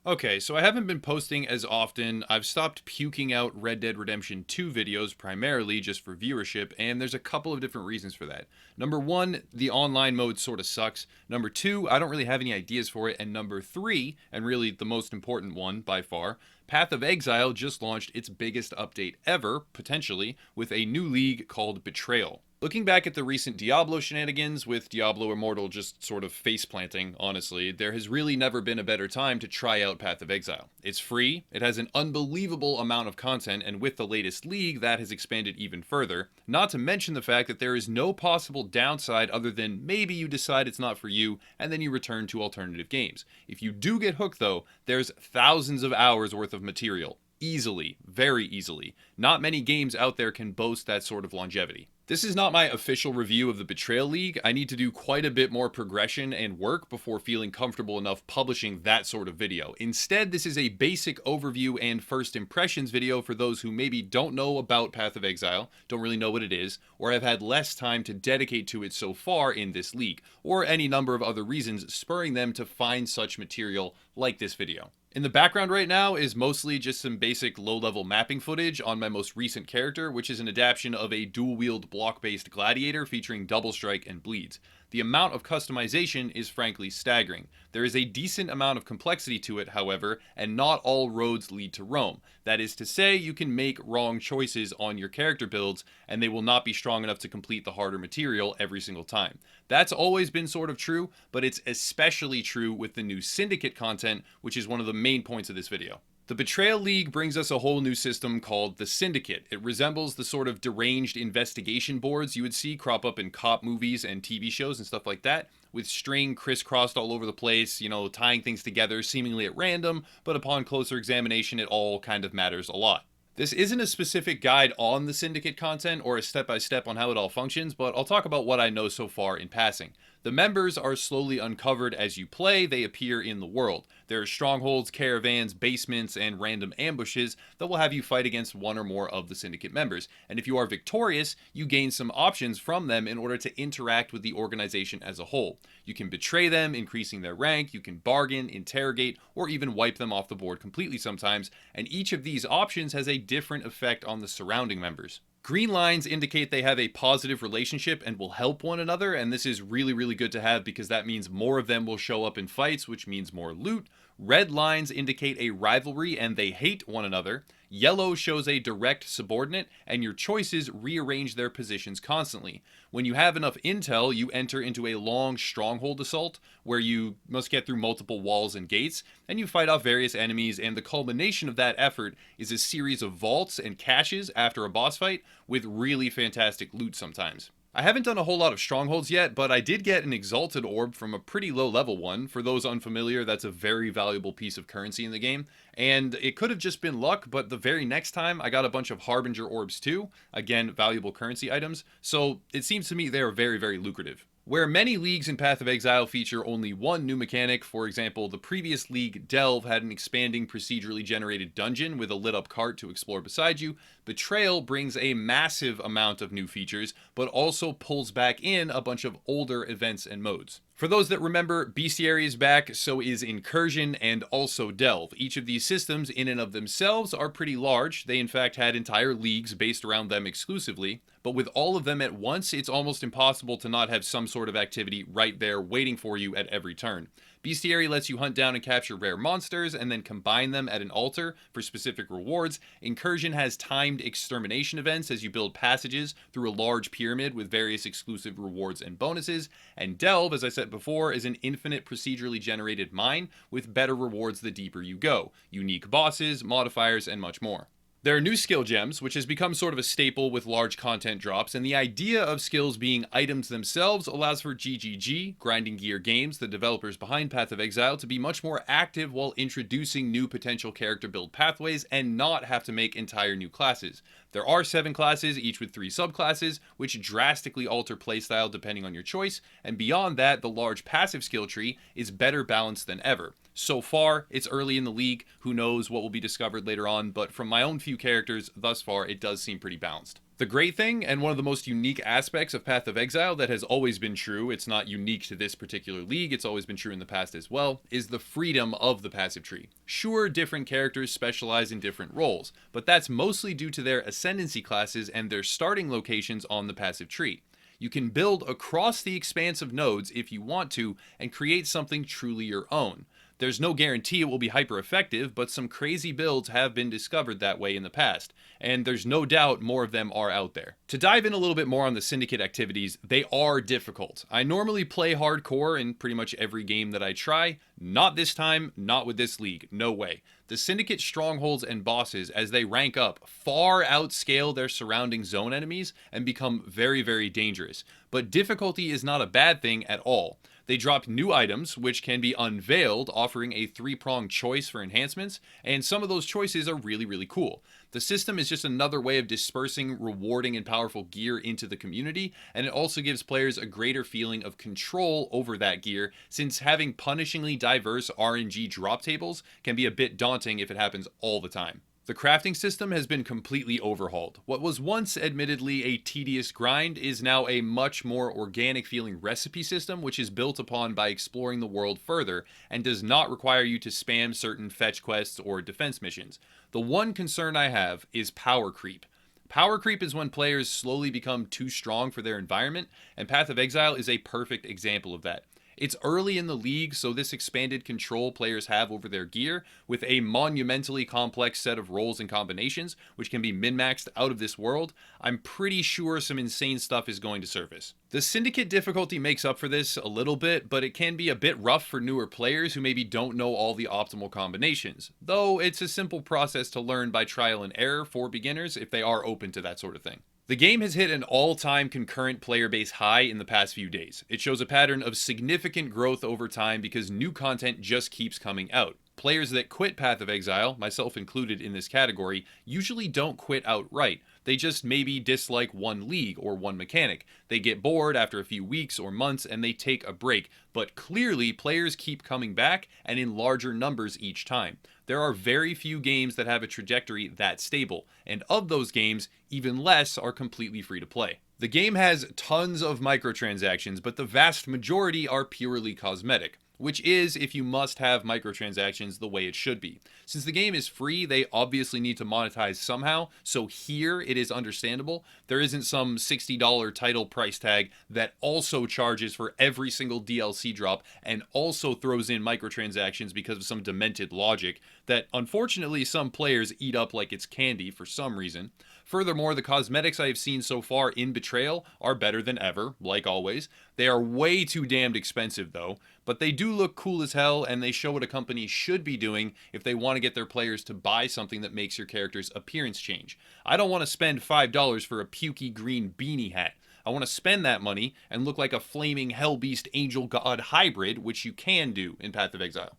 Okay, so I haven't been posting as often. I've stopped puking out Red Dead Redemption 2 videos primarily just for viewership, and there's a couple of different reasons for that. Number one, the online mode sort of sucks. Number two, I don't really have any ideas for it. And number three, and really the most important one by far, Path of Exile just launched its biggest update ever, potentially, with a new league called Betrayal. Looking back at the recent Diablo shenanigans, with Diablo Immortal just sort of face planting, honestly, there has really never been a better time to try out Path of Exile. It's free, it has an unbelievable amount of content, and with the latest league, that has expanded even further. Not to mention the fact that there is no possible downside other than maybe you decide it's not for you, and then you return to alternative games. If you do get hooked though, there's thousands of hours worth of material. Easily, very easily. Not many games out there can boast that sort of longevity. This is not my official review of the Betrayal League. I need to do quite a bit more progression and work before feeling comfortable enough publishing that sort of video. Instead, this is a basic overview and first impressions video for those who maybe don't know about Path of Exile, don't really know what it is, or have had less time to dedicate to it so far in this league, or any number of other reasons spurring them to find such material like this video. In the background right now is mostly just some basic low-level mapping footage on my most recent character, which is an adaptation of a dual-wield block-based gladiator featuring double strike and bleeds. The amount of customization is frankly staggering. There is a decent amount of complexity to it, however, and not all roads lead to Rome. That is to say, you can make wrong choices on your character builds, and they will not be strong enough to complete the harder material every single time. That's always been sort of true, but it's especially true with the new Syndicate content, which is one of the main points of this video. The Betrayal League brings us a whole new system called the Syndicate. It resembles the sort of deranged investigation boards you would see crop up in cop movies and TV shows and stuff like that, with string crisscrossed all over the place, tying things together seemingly at random, but upon closer examination it all kind of matters a lot. This isn't a specific guide on the Syndicate content or a step-by-step on how it all functions, but I'll talk about what I know so far in passing. The members are slowly uncovered as you play, they appear in the world. There are strongholds, caravans, basements, and random ambushes that will have you fight against one or more of the Syndicate members. And if you are victorious, you gain some options from them in order to interact with the organization as a whole. You can betray them, increasing their rank, you can bargain, interrogate, or even wipe them off the board completely sometimes, and each of these options has a different effect on the surrounding members. Green lines indicate they have a positive relationship and will help one another, and this is really, really good to have because that means more of them will show up in fights, which means more loot. Red lines indicate a rivalry and they hate one another. Yellow shows a direct subordinate, and your choices rearrange their positions constantly. When you have enough intel, you enter into a long stronghold assault, where you must get through multiple walls and gates, and you fight off various enemies, and the culmination of that effort is a series of vaults and caches after a boss fight, with really fantastic loot sometimes. I haven't done a whole lot of strongholds yet, but I did get an exalted orb from a pretty low level one. For those unfamiliar, that's a very valuable piece of currency in the game, and it could have just been luck, but the very next time I got a bunch of harbinger orbs too, again valuable currency items, so it seems to me they are very, very lucrative. Where many leagues in Path of Exile feature only one new mechanic, for example, the previous league Delve had an expanding procedurally generated dungeon with a lit up cart to explore beside you, Betrayal brings a massive amount of new features, but also pulls back in a bunch of older events and modes. For those that remember, Bestiary is back, so is Incursion and also Delve. Each of these systems in and of themselves are pretty large. They in fact had entire leagues based around them exclusively, but with all of them at once, it's almost impossible to not have some sort of activity right there waiting for you at every turn. Bestiary lets you hunt down and capture rare monsters and then combine them at an altar for specific rewards. Incursion has timed extermination events as you build passages through a large pyramid with various exclusive rewards and bonuses. And Delve, as I said before, is an infinite procedurally generated mine with better rewards the deeper you go, unique bosses, modifiers, and much more. There are new skill gems, which has become sort of a staple with large content drops, and the idea of skills being items themselves allows for GGG, Grinding Gear Games, the developers behind Path of Exile, to be much more active while introducing new potential character build pathways and not have to make entire new classes. There are 7 classes, each with 3 subclasses, which drastically alter playstyle depending on your choice, and beyond that, the large passive skill tree is better balanced than ever. So far, it's early in the league, who knows what will be discovered later on, but from my own few characters thus far, it does seem pretty balanced. The great thing, and one of the most unique aspects of Path of Exile that has always been true, it's not unique to this particular league, it's always been true in the past as well, is the freedom of the passive tree. Sure, different characters specialize in different roles, but that's mostly due to their ascendancy classes and their starting locations on the passive tree. You can build across the expanse of nodes if you want to, and create something truly your own. There's no guarantee it will be hyper effective, but some crazy builds have been discovered that way in the past, and there's no doubt more of them are out there. To dive in a little bit more on the Syndicate activities, they are difficult. I normally play hardcore in pretty much every game that I try. Not this time, not with this league, no way. The Syndicate strongholds and bosses, as they rank up, far outscale their surrounding zone enemies and become very, very dangerous. But difficulty is not a bad thing at all. They drop new items, which can be unveiled, offering a three-pronged choice for enhancements, and some of those choices are really, really cool. The system is just another way of dispersing rewarding and powerful gear into the community, and it also gives players a greater feeling of control over that gear, since having punishingly diverse RNG drop tables can be a bit daunting if it happens all the time. The crafting system has been completely overhauled. What was once admittedly a tedious grind is now a much more organic feeling recipe system, which is built upon by exploring the world further and does not require you to spam certain fetch quests or defense missions. The one concern I have is power creep. Power creep is when players slowly become too strong for their environment, and Path of Exile is a perfect example of that. It's early in the league, so this expanded control players have over their gear, with a monumentally complex set of roles and combinations, which can be min-maxed out of this world, I'm pretty sure some insane stuff is going to surface. The Syndicate difficulty makes up for this a little bit, but it can be a bit rough for newer players who maybe don't know all the optimal combinations, though it's a simple process to learn by trial and error for beginners if they are open to that sort of thing. The game has hit an all-time concurrent player base high in the past few days. It shows a pattern of significant growth over time because new content just keeps coming out. Players that quit Path of Exile, myself included in this category, usually don't quit outright. They just maybe dislike one league or one mechanic. They get bored after a few weeks or months and they take a break. But clearly, players keep coming back and in larger numbers each time. There are very few games that have a trajectory that stable, and of those games, even less are completely free to play. The game has tons of microtransactions, but the vast majority are purely cosmetic, which is, if you must have microtransactions, the way it should be. Since the game is free, they obviously need to monetize somehow, so here it is understandable. There isn't some $60 title price tag that also charges for every single DLC drop and also throws in microtransactions because of some demented logic that unfortunately some players eat up like it's candy for some reason. Furthermore, the cosmetics I have seen so far in Betrayal are better than ever, like always. They are way too damned expensive though, but they do look cool as hell, and they show what a company should be doing if they want to get their players to buy something that makes your character's appearance change. I don't want to spend $5 for a pukey green beanie hat. I want to spend that money and look like a flaming hellbeast angel god hybrid, which you can do in Path of Exile.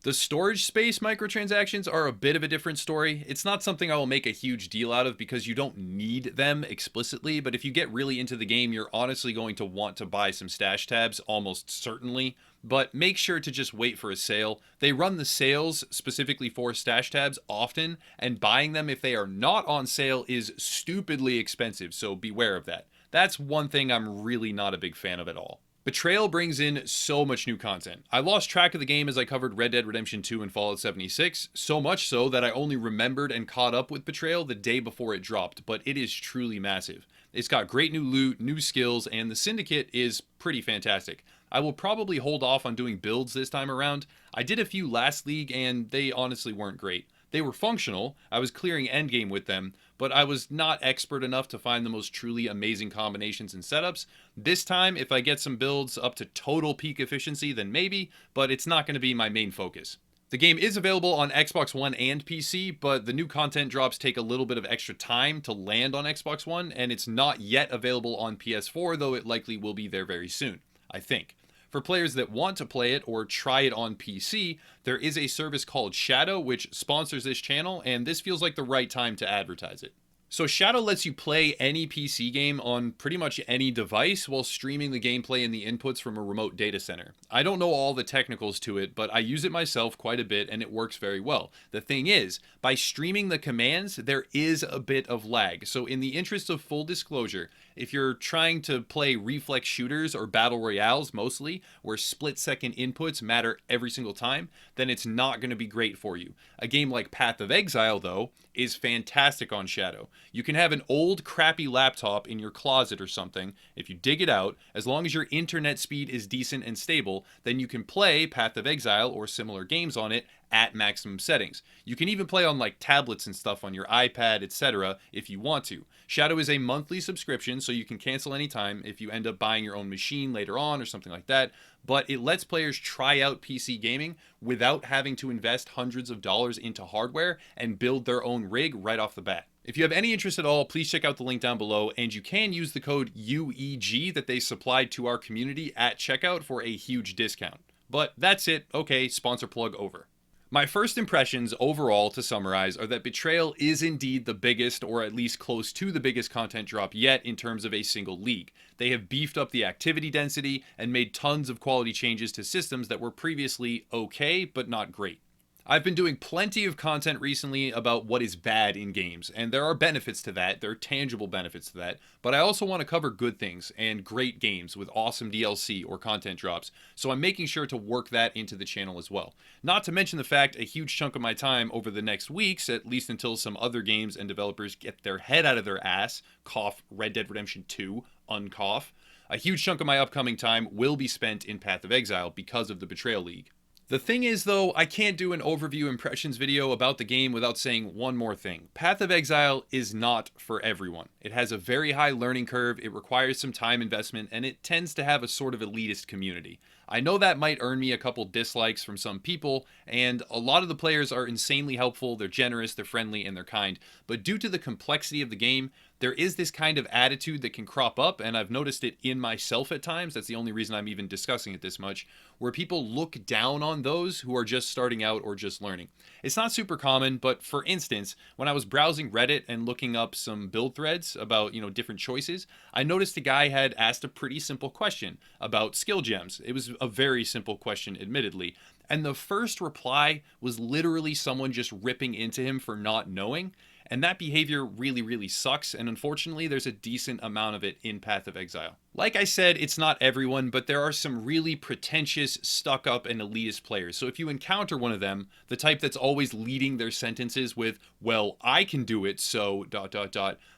The storage space microtransactions are a bit of a different story. It's not something I will make a huge deal out of because you don't need them explicitly, but if you get really into the game, you're honestly going to want to buy some stash tabs, almost certainly. But make sure to just wait for a sale. They run the sales specifically for stash tabs often, and buying them if they are not on sale is stupidly expensive, so beware of that. That's one thing I'm really not a big fan of at all. Betrayal brings in so much new content. I lost track of the game as I covered Red Dead Redemption 2 and Fallout 76, so much so that I only remembered and caught up with Betrayal the day before it dropped, but it is truly massive. It's got great new loot, new skills, and the Syndicate is pretty fantastic. I will probably hold off on doing builds this time around. I did a few last league and they honestly weren't great. They were functional, I was clearing endgame with them, but I was not expert enough to find the most truly amazing combinations and setups. This time, if I get some builds up to total peak efficiency, then maybe, but it's not going to be my main focus. The game is available on Xbox One and PC, but the new content drops take a little bit of extra time to land on Xbox One, and it's not yet available on PS4, though it likely will be there very soon, I think. For players that want to play it or try it on PC, there is a service called Shadow which sponsors this channel, and this feels like the right time to advertise it. So Shadow lets you play any PC game on pretty much any device while streaming the gameplay and the inputs from a remote data center. I don't know all the technicals to it, but I use it myself quite a bit and it works very well. The thing is, by streaming the commands, there is a bit of lag. So in the interest of full disclosure, if you're trying to play reflex shooters or battle royales mostly, where split-second inputs matter every single time, then it's not going to be great for you. A game like Path of Exile, though, is fantastic on Shadow. You can have an old crappy laptop in your closet or something. If you dig it out, as long as your internet speed is decent and stable, then you can play Path of Exile or similar games on it at maximum settings. You can even play on like tablets and stuff on your iPad, etc. if you want to. Shadow is a monthly subscription, so you can cancel anytime if you end up buying your own machine later on or something like that, but it lets players try out PC gaming without having to invest hundreds of dollars into hardware and build their own rig right off the bat. If you have any interest at all, please check out the link down below, and you can use the code UEG that they supplied to our community at checkout for a huge discount. But that's it. Okay, sponsor plug over. My first impressions overall, to summarize, are that Betrayal is indeed the biggest, or at least close to the biggest content drop yet in terms of a single league. They have beefed up the activity density and made tons of quality changes to systems that were previously okay, but not great. I've been doing plenty of content recently about what is bad in games, and there are benefits to that, there are tangible benefits to that, but I also want to cover good things and great games with awesome DLC or content drops, so I'm making sure to work that into the channel as well. Not to mention the fact a huge chunk of my time over the next weeks, at least until some other games and developers get their head out of their ass, cough Red Dead Redemption 2, uncough, a huge chunk of my upcoming time will be spent in Path of Exile because of the Betrayal League. The thing is, though, I can't do an overview impressions video about the game without saying one more thing. Path of Exile is not for everyone. It has a very high learning curve, it requires some time investment, and it tends to have a sort of elitist community. I know that might earn me a couple dislikes from some people, and a lot of the players are insanely helpful, they're generous, they're friendly, and they're kind, but due to the complexity of the game, there is this kind of attitude that can crop up, and I've noticed it in myself at times, that's the only reason I'm even discussing it this much, where people look down on those who are just starting out or just learning. It's not super common, but for instance, when I was browsing Reddit and looking up some build threads about, different choices, I noticed a guy had asked a pretty simple question about skill gems. It was a very simple question, admittedly, and the first reply was literally someone just ripping into him for not knowing. And that behavior really, really sucks, and unfortunately there's a decent amount of it in Path of Exile. Like I said, it's not everyone, but there are some really pretentious, stuck-up, and elitist players. So if you encounter one of them, the type that's always leading their sentences with, well, I can do it, so ...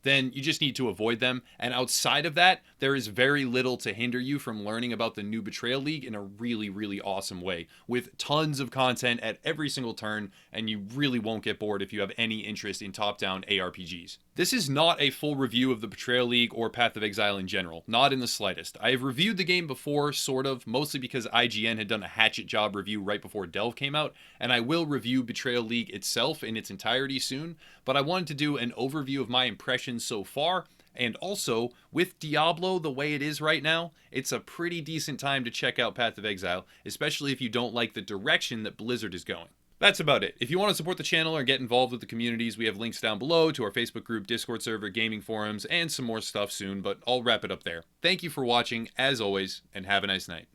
then you just need to avoid them. And outside of that, there is very little to hinder you from learning about the new Betrayal League in a really, really awesome way, with tons of content at every single turn, and you really won't get bored if you have any interest in top-down ARPGs. This is not a full review of the Betrayal League or Path of Exile in general, not in the slightest. I have reviewed the game before, sort of, mostly because IGN had done a hatchet job review right before Delve came out, and I will review Betrayal League itself in its entirety soon, but I wanted to do an overview of my impressions so far, and also, with Diablo the way it is right now, it's a pretty decent time to check out Path of Exile, especially if you don't like the direction that Blizzard is going. That's about it. If you want to support the channel or get involved with the communities, we have links down below to our Facebook group, Discord server, gaming forums, and some more stuff soon, but I'll wrap it up there. Thank you for watching, as always, and have a nice night.